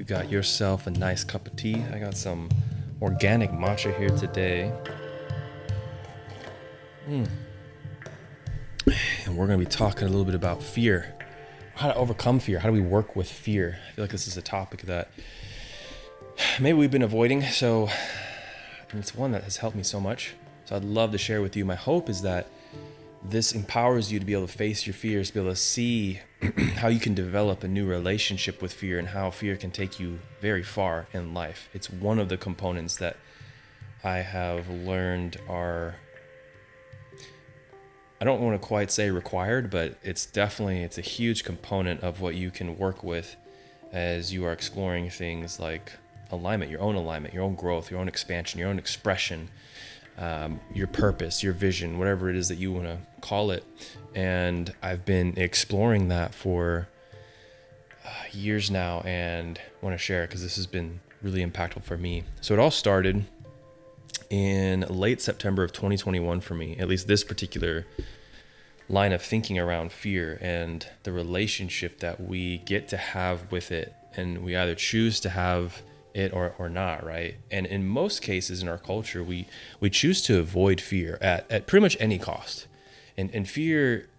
you got yourself a nice cup of tea. I got some organic matcha here today. And we're going to be talking a little bit about fear. How to overcome fear. How do we work with fear? I feel like this is a topic that maybe we've been avoiding. And it's one that has helped me so much. So I'd love to share with you. My hope is that this empowers you to be able to face your fears, to be able to see how you can develop a new relationship with fear and how fear can take you very far in life. It's one of the components that I have learned are, I don't want to quite say required, but it's a huge component of what you can work with as you are exploring things like alignment, your own growth, your own expansion, your own expression, your purpose, your vision, whatever it is that you want to call it. And I've been exploring that for years now and want to share it because this has been really impactful for me. So it all started in late September of 2021 for me, at least this particular line of thinking around fear and the relationship that we get to have with it. And we either choose to have it or not, right? And in most cases in our culture, we choose to avoid fear at pretty much any cost. And fear,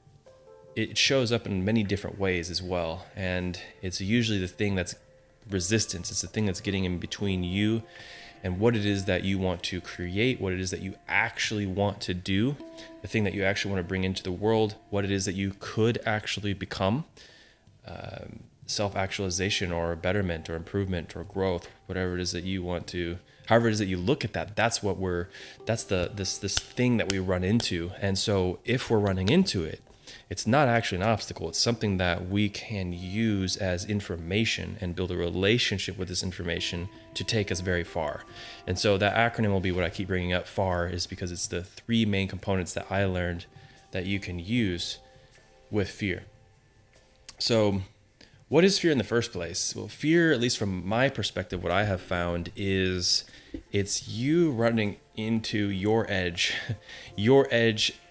it shows up in many different ways as well. And it's usually the thing that's resistance. It's the thing that's getting in between you and what it is that you want to create, what it is that you actually want to do, the thing that you actually want to bring into the world, what it is that you could actually become, self-actualization or betterment or improvement or growth, whatever it is that you want to, however it is that you look at that, that's this thing that we run into. And so if we're running into it, it's not actually an obstacle. It's something that we can use as information and build a relationship with this information to take us very far. And so that acronym will be what I keep bringing up. FAR is because it's the three main components that I learned that you can use with fear. So what is fear in the first place? Well, fear, at least from my perspective, what I have found is it's you running into your edge,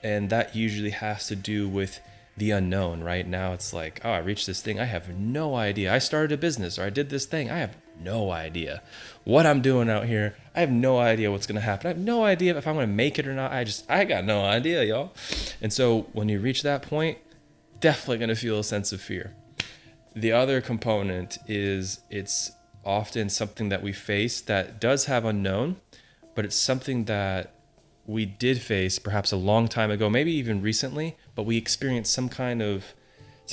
and that usually has to do with the unknown. Right now, it's like, oh, I reached this thing. I have no idea. I started a business or I did this thing. I have no idea what I'm doing out here. I have no idea what's going to happen. I have no idea if I'm going to make it or not. I got no idea, y'all. And so when you reach that point, definitely going to feel a sense of fear. The other component is it's often something that we face that does have unknown, but it's something that we did face perhaps a long time ago, maybe even recently, but we experienced some kind of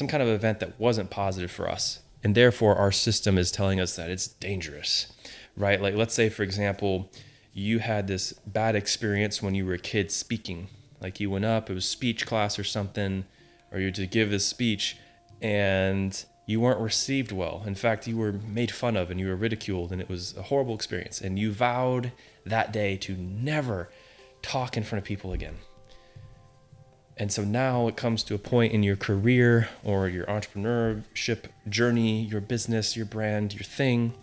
event that wasn't positive for us. And therefore our system is telling us that it's dangerous, right? Like let's say, for example, you had this bad experience when you were a kid speaking, like you went up, it was speech class or something, or you had to give this speech and you weren't received well. In fact, you were made fun of and you were ridiculed and it was a horrible experience. And you vowed that day to never talk in front of people again. And so now it comes to a point in your career or your entrepreneurship journey, your business, your brand, your thing,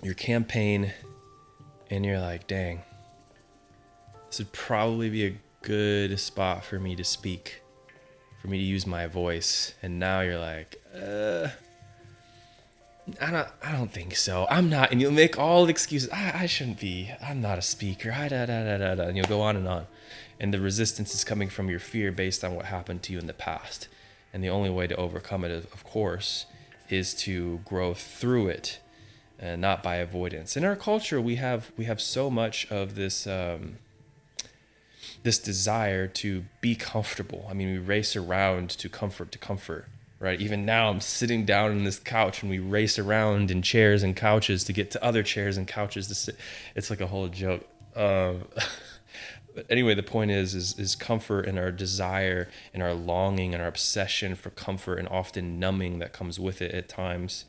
your campaign, and you're like, dang, this would probably be a good spot for me to speak, for me to use my voice. And now you're like, I don't think so. I'm not. And you'll make all the excuses. I shouldn't be. I'm not a speaker. And you'll go on and on. And the resistance is coming from your fear based on what happened to you in the past. And the only way to overcome it, of course, is to grow through it, and not by avoidance. In our culture, we have so much of this this desire to be comfortable. I mean, we race around to comfort, right? Even now I'm sitting down on this couch and we race around in chairs and couches to get to other chairs and couches to sit. It's like a whole joke. But anyway, the point is comfort and our desire and our longing and our obsession for comfort and often numbing that comes with it at times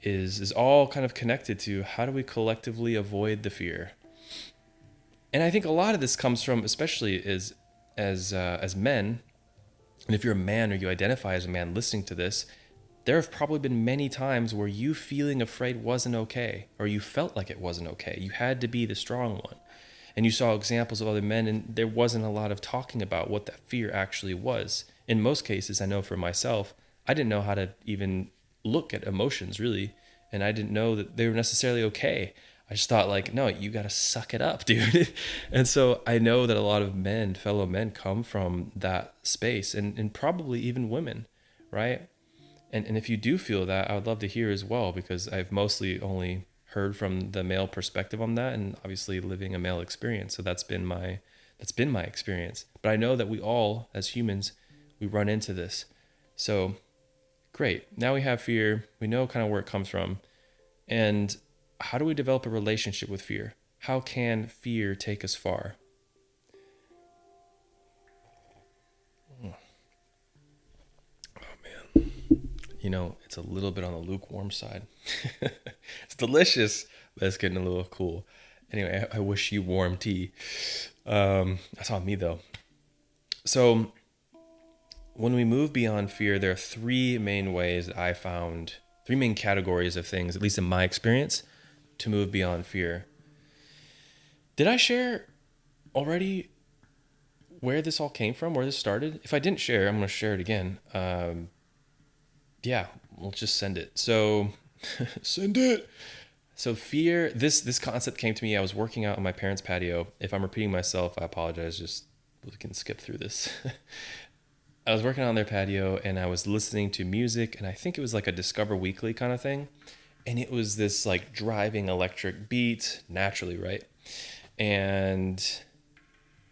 is all kind of connected to how do we collectively avoid the fear. And I think a lot of this comes from, especially as men, and if you're a man or you identify as a man listening to this, there have probably been many times where you feeling afraid wasn't okay, or you felt like it wasn't okay. You had to be the strong one. And you saw examples of other men, and there wasn't a lot of talking about what that fear actually was. In most cases, I know for myself, I didn't know how to even look at emotions really, and I didn't know that they were necessarily okay. I just thought like, no, you got to suck it up, dude. And so I know that a lot of men, fellow men, come from that space, and probably even women, right? And if you do feel that, I would love to hear as well, because I've mostly only heard from the male perspective on that, and obviously living a male experience. So that's been my experience. But I know that we all, as humans, we run into this. So great. Now we have fear. We know kind of where it comes from. And how do we develop a relationship with fear? How can fear take us far? It's a little bit on the lukewarm side. It's delicious, but it's getting a little cool. Anyway, I wish you warm tea. That's on me though. So when we move beyond fear, there are three main ways that I found, three main categories of things, at least in my experience, to move beyond fear. Did I share already where this all came from, where this started? If I didn't share, I'm going to share it again. Yeah, we'll just send it. So, send it. So fear, this concept came to me. I was working out on my parents' patio. If I'm repeating myself, I apologize. Just we can skip through this. I was working on their patio and I was listening to music, and I think it was like a Discover Weekly kind of thing. And it was this like driving electric beat naturally, right? And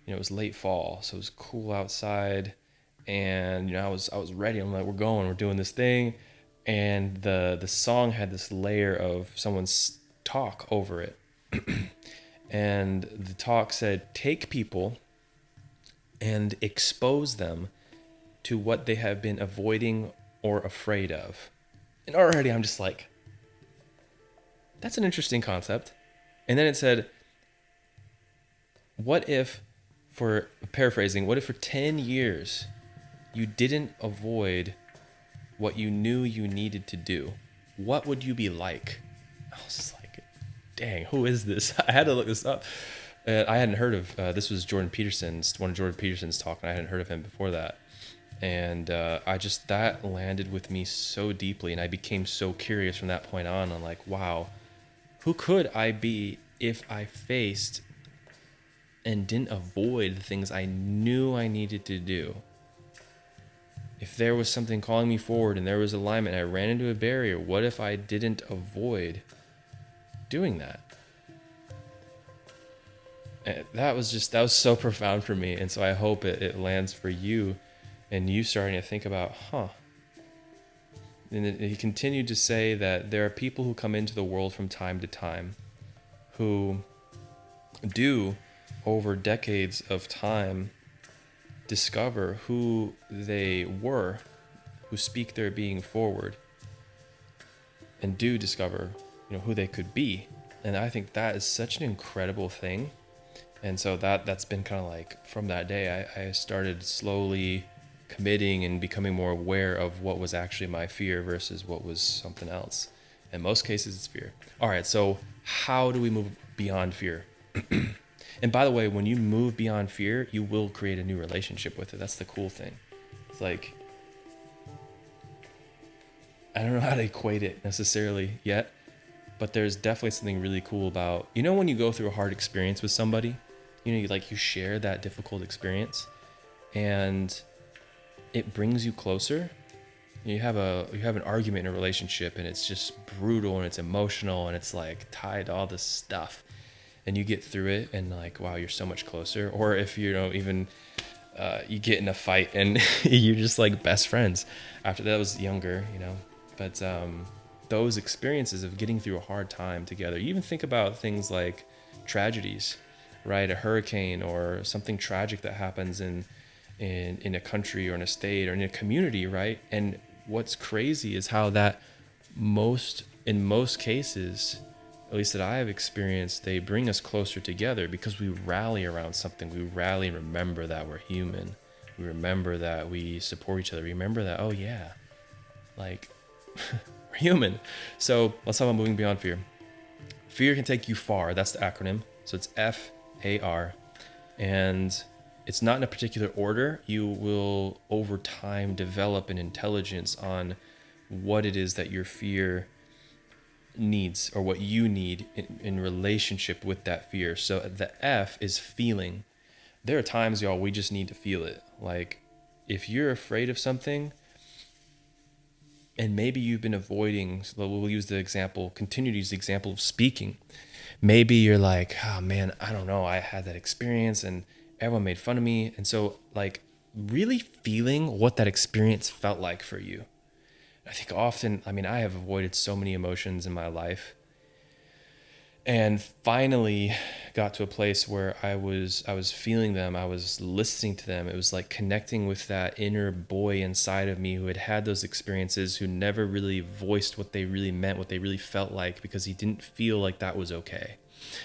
it was late fall, so it was cool outside, and I was ready. I'm like, we're doing this thing, and the song had this layer of someone's talk over it, and the talk said, take people and expose them to what they have been avoiding or afraid of. And already I'm just like, that's an interesting concept. And then it said, what if, for paraphrasing, what if for 10 years you didn't avoid what you knew you needed to do? What would you be like? I was just like, dang, who is this? I had to look this up. I hadn't heard of, this was one of Jordan Peterson's talk, and I hadn't heard of him before that. And that landed with me so deeply, and I became so curious from that point on. I'm like, wow, who could I be if I faced and didn't avoid the things I knew I needed to do? If there was something calling me forward and there was alignment and I ran into a barrier, what if I didn't avoid doing that? And that was so profound for me. And so I hope it lands for you, and you starting to think about, And he continued to say that there are people who come into the world from time to time who do, over decades of time, discover who they were, who speak their being forward, and do discover, who they could be. And I think that is such an incredible thing. And so that's been kind of like, from that day, I started slowly committing and becoming more aware of what was actually my fear versus what was something else. In most cases, it's fear. All right, so how do we move beyond fear? And by the way, when you move beyond fear, you will create a new relationship with it. That's the cool thing. It's like, I don't know how to equate it necessarily yet, but there's definitely something really cool about, when you go through a hard experience with somebody, you share that difficult experience, and it brings you closer. You have an argument in a relationship, and it's just brutal and it's emotional and it's like tied to all this stuff, and you get through it and like, wow, you're so much closer. Or if you get in a fight and you're just like best friends after that. Was younger, but those experiences of getting through a hard time together. You even think about things like tragedies, right? A hurricane or something tragic that happens in a country or in a state or in a community, right? And what's crazy is how that in most cases, at least that I have experienced, they bring us closer together because we rally around something. We rally and remember that we're human. We remember that we support each other. Remember that, oh yeah, like we're human. So let's talk about moving beyond fear. Fear can take you far. That's the acronym. So it's FAR. And it's not in a particular order. You will, over time, develop an intelligence on what it is that your fear needs, or what you need in relationship with that fear. So the F is feeling. There are times, y'all, we just need to feel it. Like, if you're afraid of something, and maybe you've been avoiding, so we'll use the example, continue to use the example of speaking. Maybe you're like, oh man, I don't know, I had that experience and everyone made fun of me. And so, like, really feeling what that experience felt like for you. I think often, I mean, I have avoided so many emotions in my life, and finally got to a place where I was feeling them. I was listening to them. It was like connecting with that inner boy inside of me who had had those experiences, who never really voiced what they really meant, what they really felt like, because he didn't feel like that was okay.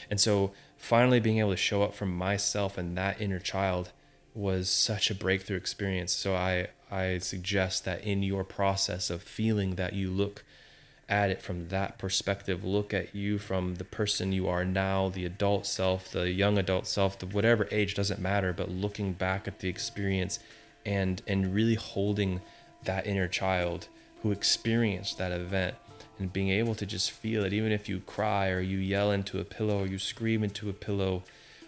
And so finally being able to show up for myself and that inner child was such a breakthrough experience. So I suggest that in your process of feeling that, you look at it from that perspective. Look at you from the person you are now, the adult self, the young adult self, the whatever age, doesn't matter, but looking back at the experience and really holding that inner child who experienced that event, and being able to just feel it, even if you cry or you yell into a pillow or you scream into a pillow,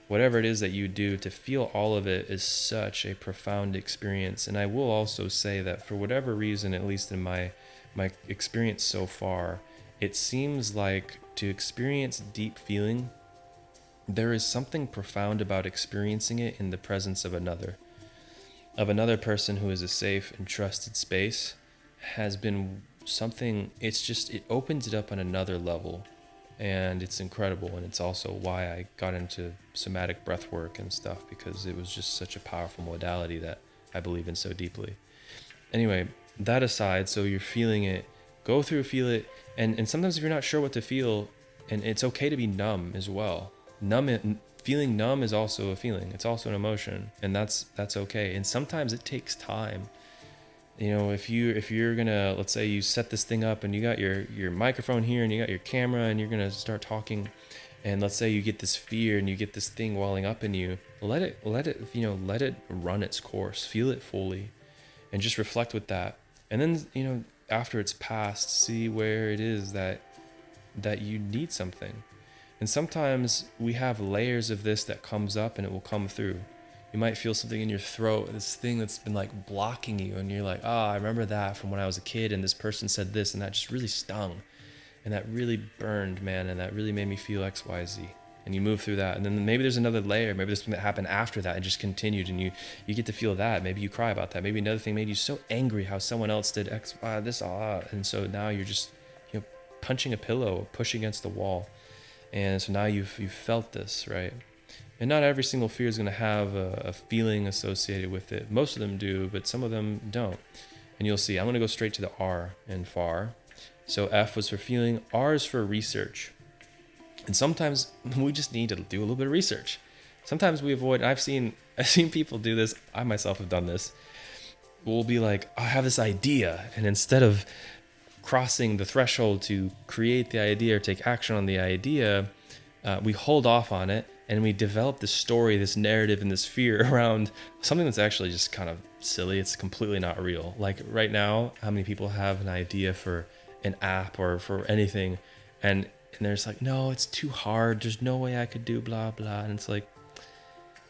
whatever it is that you do, to feel all of it is such a profound experience. And I will also say that for whatever reason, at least in my experience so far, it seems like to experience deep feeling, there is something profound about experiencing it in the presence of another person who is a safe and trusted space. Has been something, it opens it up on another level, and it's incredible. And it's also why I got into somatic breath work and stuff, because it was just such a powerful modality that I believe in so deeply. Anyway, that aside, so you're feeling it, go through, feel it. And sometimes if you're not sure what to feel, and it's okay to be numb as well. Feeling numb is also a feeling. It's also an emotion, and that's okay. And sometimes it takes time. You know, if you're gonna, let's say you set this thing up and you got your microphone here and you got your camera and you're gonna start talking, and let's say you get this fear and you get this thing welling up in you, let it run its course, feel it fully, and just reflect with that. And then, after it's passed, see where it is that you need something. And sometimes we have layers of this that comes up, and it will come through. You might feel something in your throat, this thing that's been like blocking you, and you're like, I remember that from when I was a kid, and this person said this, and that just really stung, and that really burned, man, and that really made me feel XYZ. And you move through that, and then maybe there's another layer. Maybe there's something that happened after that and just continued, and you get to feel that. Maybe you cry about that. Maybe another thing made you so angry how someone else did X, Y, this, and so now you're just punching a pillow, pushing against the wall, and so now you've felt this, right? And not every single fear is going to have a feeling associated with it. Most of them do, but some of them don't. And you'll see. I'm going to go straight to the R in FAR. So F was for feeling, R is for research. And sometimes we just need to do a little bit of research. Sometimes we avoid. I've seen people do this. I myself have done this. We'll be like, I have this idea, and instead of crossing the threshold to create the idea or take action on the idea, we hold off on it, and we develop this story, this narrative, and this fear around something that's actually just kind of silly. It's completely not real. Like right now, how many people have an idea for an app or for anything, and they're just like, no, it's too hard. There's no way I could do blah, blah. And it's like,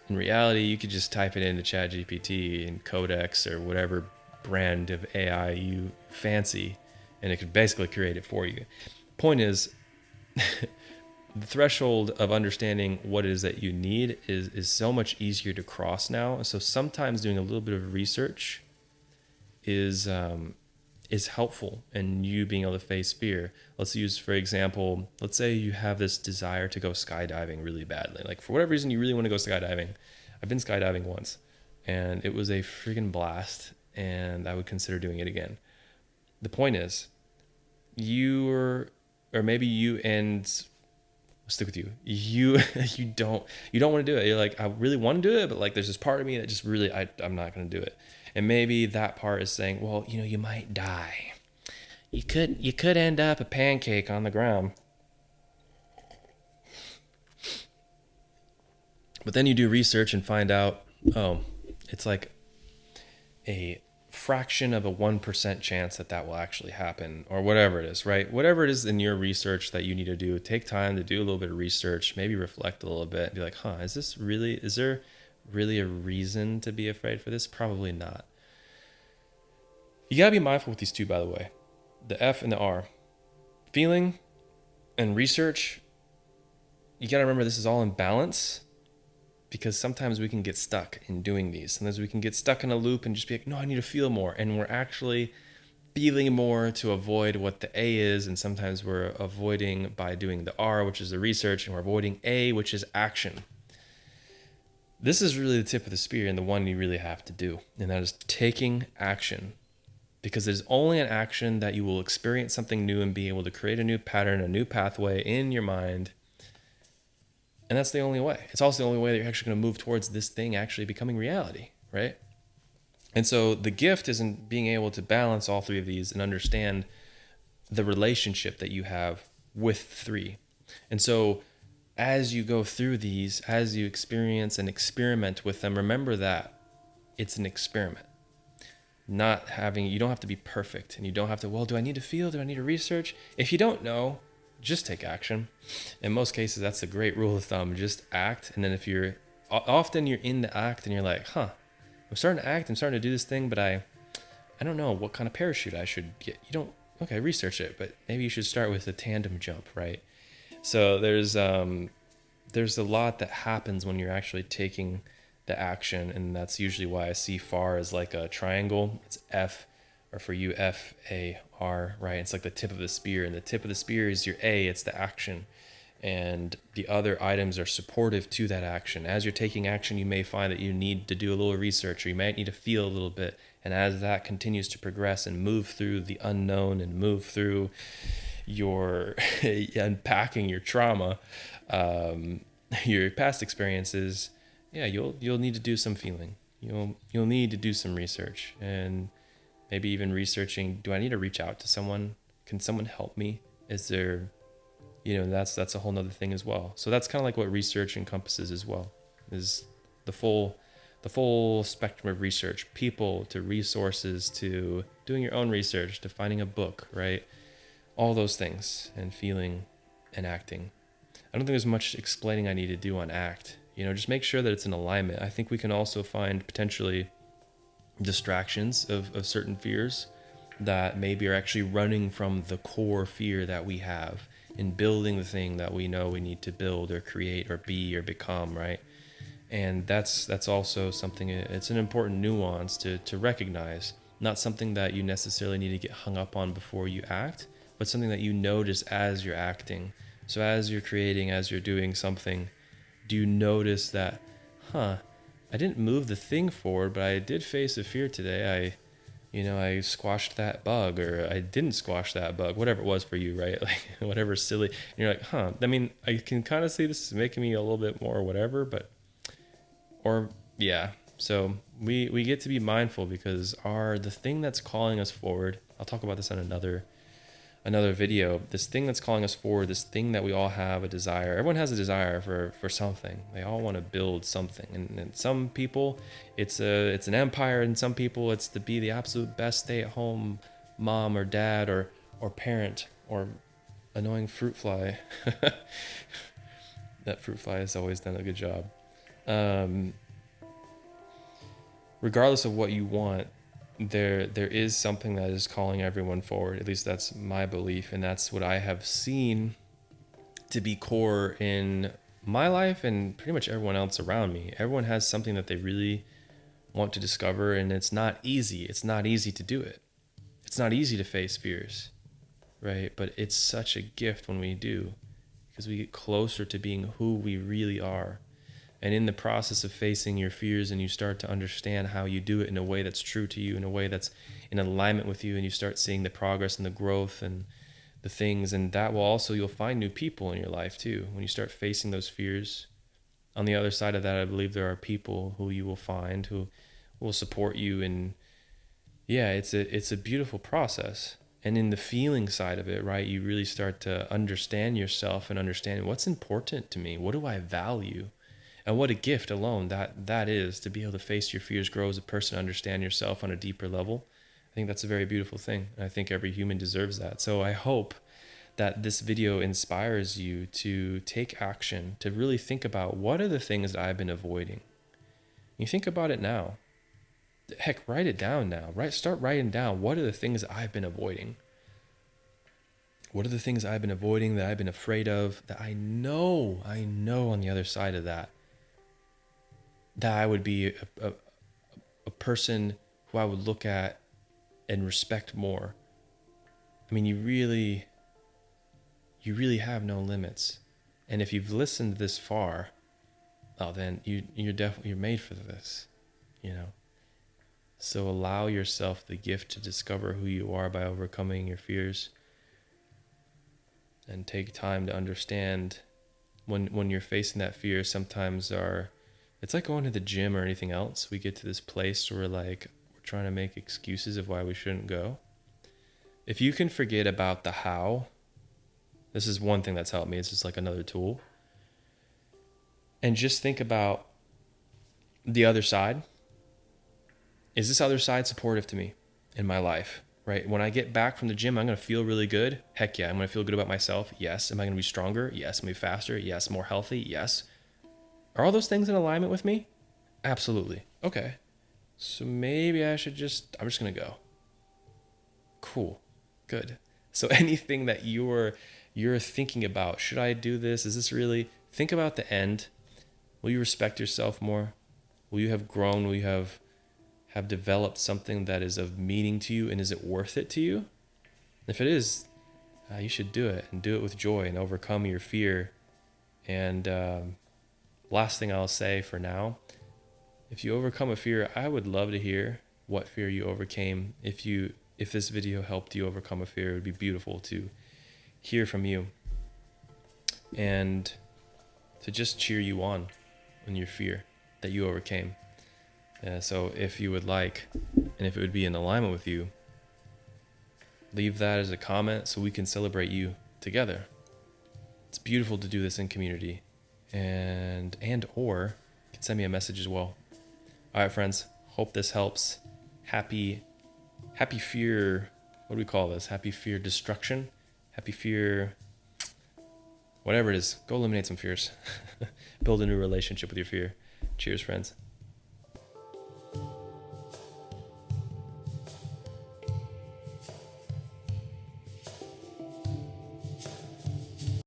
in reality, you could just type it into ChatGPT and Codex or whatever brand of AI you fancy, and it could basically create it for you. Point is, the threshold of understanding what it is that you need is so much easier to cross now. So sometimes doing a little bit of research is helpful in you being able to face fear. Let's use, for example, let's say you have this desire to go skydiving really badly. Like for whatever reason, you really want to go skydiving. I've been skydiving once, and it was a freaking blast, and I would consider doing it again. The point is, I'll stick with you. You don't want to do it. You're like, I really want to do it, but like there's this part of me that just really I'm not going to do it. And maybe that part is saying, well, you might die. You could end up a pancake on the ground. But then you do research and find out, it's like a fraction of a 1% chance that that will actually happen, or whatever it is, right? Whatever it is in your research that you need to do, take time to do a little bit of research, maybe reflect a little bit and be like, is there really a reason to be afraid for this? Probably not. You gotta be mindful with these two, by the way, the F and the R. Feeling and research, you gotta remember this is all in balance, because sometimes we can get stuck in doing these. Sometimes we can get stuck in a loop and just be like, no, I need to feel more. And we're actually feeling more to avoid what the A is. And sometimes we're avoiding by doing the R, which is the research, and we're avoiding A, which is action. This is really the tip of the spear and the one you really have to do. And that is taking action. Because there's only an action that you will experience something new and be able to create a new pattern, a new pathway in your mind. And that's the only way. It's also the only way that you're actually going to move towards this thing actually becoming reality, right? And so the gift is in being able to balance all three of these and understand the relationship that you have with three. And so as you go through these, as you experience and experiment with them, remember that it's an experiment. You don't have to be perfect, and you don't have to, well, do I need to feel? Do I need to research? If you don't know, just take action. In most cases, that's a great rule of thumb. Just act. And then often you're in the act and you're like, I'm starting to act. I'm starting to do this thing, but I don't know what kind of parachute I should get. Research it, but maybe you should start with a tandem jump, right? So there's a lot that happens when you're actually taking the action. And that's usually why I see FAR as like a triangle. It's F, or for you, FAR, right? It's like the tip of the spear, and the tip of the spear is your A, it's the action. And the other items are supportive to that action. As you're taking action, you may find that you need to do a little research, or you might need to feel a little bit. And as that continues to progress and move through the unknown and move through your unpacking your trauma, your past experiences, you'll need to do some feeling. You'll need to do some research, and maybe even researching, do I need to reach out to someone? Can someone help me? Is there, that's a whole nother thing as well. So that's kind of like what research encompasses as well, is the full spectrum of research, people to resources to doing your own research to finding a book, right? All those things, and feeling and acting. I don't think there's much explaining I need to do on ACT. Just make sure that it's in alignment. I think we can also find potentially distractions of certain fears that maybe are actually running from the core fear that we have in building the thing that we know we need to build or create or be or become, right? And that's also something, it's an important nuance to recognize. Not something that you necessarily need to get hung up on before you act, but something that you notice as you're acting. So as you're creating, as you're doing something, do you notice that, I didn't move the thing forward, but I did face a fear today. I squashed that bug, or I didn't squash that bug, whatever it was for you, right? Like whatever silly. And you're like, I mean, I can kind of see this is making me a little bit more whatever, So we get to be mindful, because the thing that's calling us forward, I'll talk about this on another video, this thing that's calling us forward, this thing that we all have a desire. Everyone has a desire for something. They all want to build something. And some people, it's an empire, and some people it's to be the absolute best stay-at-home mom or dad or parent or annoying fruit fly. That fruit fly has always done a good job. Regardless of what you want, there is something that is calling everyone forward. At least that's my belief, and that's what I have seen to be core in my life and pretty much everyone else around me. Everyone has something that they really want to discover, and it's not easy. It's not easy to do it. It's not easy to face fears, right? But it's such a gift when we do, because we get closer to being who we really are. And in the process of facing your fears, and you start to understand how you do it in a way that's true to you, in a way that's in alignment with you, and you start seeing the progress and the growth and the things, and that will also, you'll find new people in your life too. When you start facing those fears, on the other side of that, I believe there are people who you will find who will support you. And it's a beautiful process. And in the feeling side of it, right, you really start to understand yourself and understand what's important to me. What do I value? And what a gift alone that is, to be able to face your fears, grow as a person, understand yourself on a deeper level. I think that's a very beautiful thing. And I think every human deserves that. So I hope that this video inspires you to take action, to really think about, what are the things that I've been avoiding? You think about it now. Heck, write it down now. Start writing down, what are the things I've been avoiding? What are the things I've been avoiding, that I've been afraid of, that I know on the other side of that I would be a person who I would look at and respect more. I mean, you really have no limits. And if you've listened this far, then you're made for this, you know. So allow yourself the gift to discover who you are by overcoming your fears, and take time to understand when you're facing that fear. Sometimes it's like going to the gym or anything else. We get to this place where we're trying to make excuses of why we shouldn't go. If you can forget about the how, this is one thing that's helped me. It's just like another tool. And just think about the other side. Is this other side supportive to me in my life? Right? When I get back from the gym, I'm going to feel really good. Heck yeah. I'm going to feel good about myself. Yes. Am I going to be stronger? Yes. Am I faster? Yes. More healthy? Yes. Are all those things in alignment with me? Absolutely. Okay. So maybe I'm just going to go. Cool. Good. So anything that you're thinking about, should I do this? Is this really, think about the end. Will you respect yourself more? Will you have grown? Will you have developed something that is of meaning to you, and is it worth it to you? If it is, you should do it, and do it with joy, and overcome your fear. And last thing I'll say for now, if you overcome a fear, I would love to hear what fear you overcame. If this video helped you overcome a fear, it would be beautiful to hear from you, and to just cheer you on in your fear that you overcame. So if you would like, and if it would be in alignment with you, leave that as a comment so we can celebrate you together. It's beautiful to do this in community, and or you can send me a message as well. All right, friends, hope this helps. Happy fear, what do we call this? Happy fear destruction? Happy fear, whatever it is, go eliminate some fears. Build a new relationship with your fear. Cheers, friends.